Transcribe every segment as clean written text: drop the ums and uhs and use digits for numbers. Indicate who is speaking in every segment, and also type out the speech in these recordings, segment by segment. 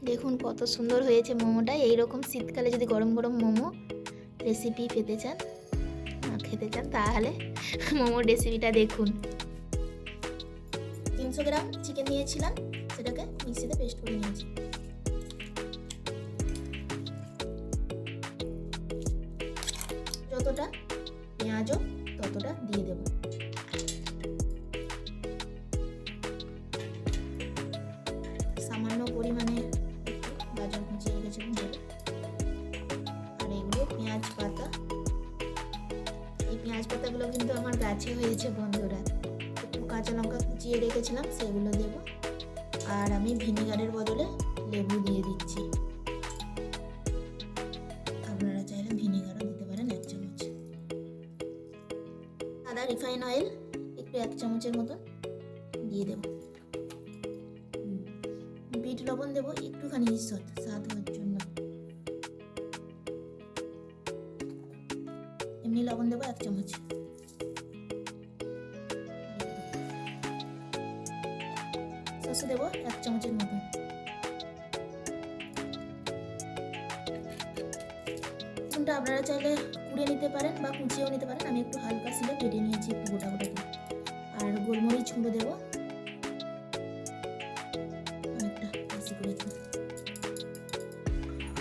Speaker 1: দেখুন কত সুন্দর হয়েছে মোমোটা। এইরকম শীতকালে যদি গরম গরম মোমো রেসিপি পেতে চান, খেতে চান, তাহলে মোমোর রেসিপিটা দেখুন। 300 গ্রাম চিকেন নিয়েছিলাম, সেটাকে মিক্সিতে পেস্ট করে নিয়েছি। যতটা পেঁয়াজও ততটা দিয়ে দেব। সামান্য পরিমাণে গাজর কুচিয়ে রেখেছিলাম দেব। আর এগুলো পেঁয়াজ পাতা। এই পেঁয়াজ পাতাগুলো কিন্তু আমার গাছে হয়েছে বন্ধুরা। একটু কাঁচা লঙ্কা কুচিয়ে রেখেছিলাম, সেগুলো দেব। আর আমি ভিনেগারের বদলে লেবু দিয়ে দিচ্ছি। আপনারা চাইলে ভিনেগারও দিতে পারেন 1 চামচ। সাদা রিফাইন অয়েল একটু 1 চামচের মতো দিয়ে দেব। বিট লবণ দেব একটুখানি স্বাদ হওয়ার জন্য। এমনি লবণ দেব 1 চামচ। সরষে দেব 1 চামচের মতো। রসুনটা আপনারা চাইলে কুড়ে নিতে পারেন বা কুচিয়েও নিতে পারেন। আমি একটু হালকা শিলে কেটে নিয়েছি, একটু গোটা গোটা করে। আর গোলমরিচ গুঁড়ো দেবো অনেকটা বেশি করে।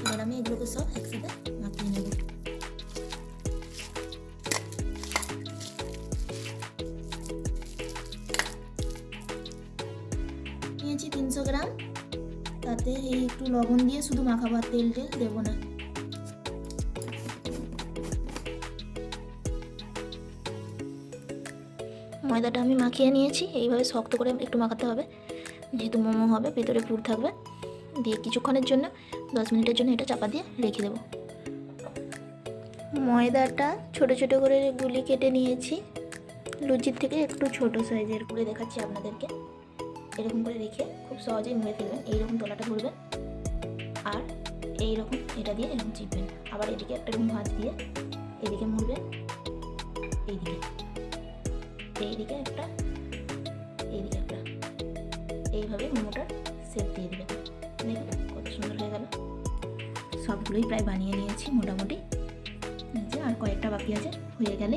Speaker 1: এবার আমি এগুলোকে সব একসাথে মাখিয়ে নেব। নিয়েছি 300 গ্রাম, তাতে এই একটু লবণ দিয়ে শুধু মাখাবো, আর তেল দেবো না। ময়দাটা আমি মাখিয়ে নিয়েছি। এইভাবে শক্ত করে একটু মাখাতে হবে, যেহেতু মোমো হবে, ভেতরে পুর থাকবে। দিয়ে কিছুক্ষণের জন্য 10 মিনিটের জন্য এটা চাপা দিয়ে রেখে দেবো। ময়দাটা ছোট ছোট করে গুলি কেটে নিয়েছি, লুচির থেকে একটু ছোট সাইজের করে দেখাচ্ছি আপনাদেরকে। এরকম করে রেখে খুব সহজেই মুড়ে ফেলবেন। এইরকম তলাটা ধরবেন আর এইরকম এটা দিয়ে এরকম চিপবেন। আবার এদিকে একটা এরকম ভাঁজ দিয়ে এদিকে মুড়বেন, এইদিকে এইদিকে একটা, এইদিকে একটা, এইভাবে মোমোটার শেপ দিয়ে দেবেন। দেখুন কত সুন্দর হয়ে গেল। সবগুলোই প্রায় বানিয়ে নিয়েছি মোটামুটি। আর কয়েকটা বাকি আছে, হয়ে গেলে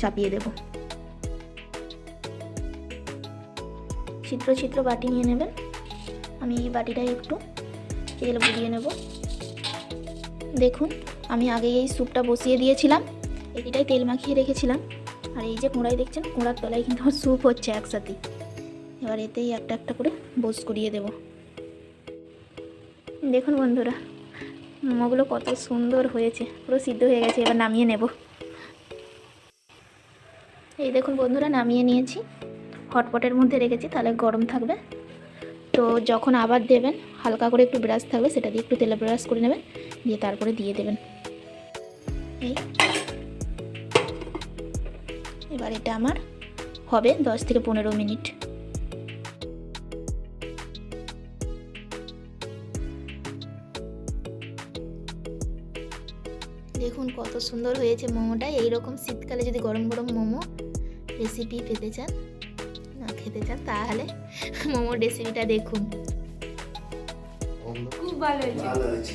Speaker 1: চাপিয়ে দেব। ছিদ্র ছিদ্র বাটি নিয়ে নেবেন। আমি এই বাটিটায় একটু তেল বুলিয়ে নেব। দেখুন আমি আগে এই স্যুপটা বসিয়ে দিয়েছিলাম, এটাই তেল মাখিয়ে রেখেছিলাম। আর এই যে কোঁড়াই দেখছেন, কোঁড়ার তলায় কিন্তু আমার স্যুপ হচ্ছে একসাথে। এবার এতেই একটা একটা করে বস করিয়ে দেব। দেখুন বন্ধুরা মোমোগুলো কত সুন্দর হয়েছে, পুরো সিদ্ধ হয়ে গেছে। এবার নামিয়ে নেব। এই দেখুন বন্ধুরা নামিয়ে নিয়েছি, হটপটের মধ্যে রেখেছি, তাহলে গরম থাকবে। তো যখন আবার দেবেন, হালকা করে একটু ব্রাশ থাকবে, সেটা দিয়ে একটু তেলে ব্রাশ করে নেবেন, দিয়ে তারপরে দিয়ে দেবেন। এই এবার এটা আমার হবে 10 থেকে 15 মিনিট। দেখুন কত সুন্দর হয়েছে মোমোটা। এইরকম শীতকালে যদি গরম গরম মোমো রেসিপি পেতে চান, খেতে চান, তাহলে মোমোর রেসিপিটা দেখুন।
Speaker 2: খুব ভালো হয়েছে।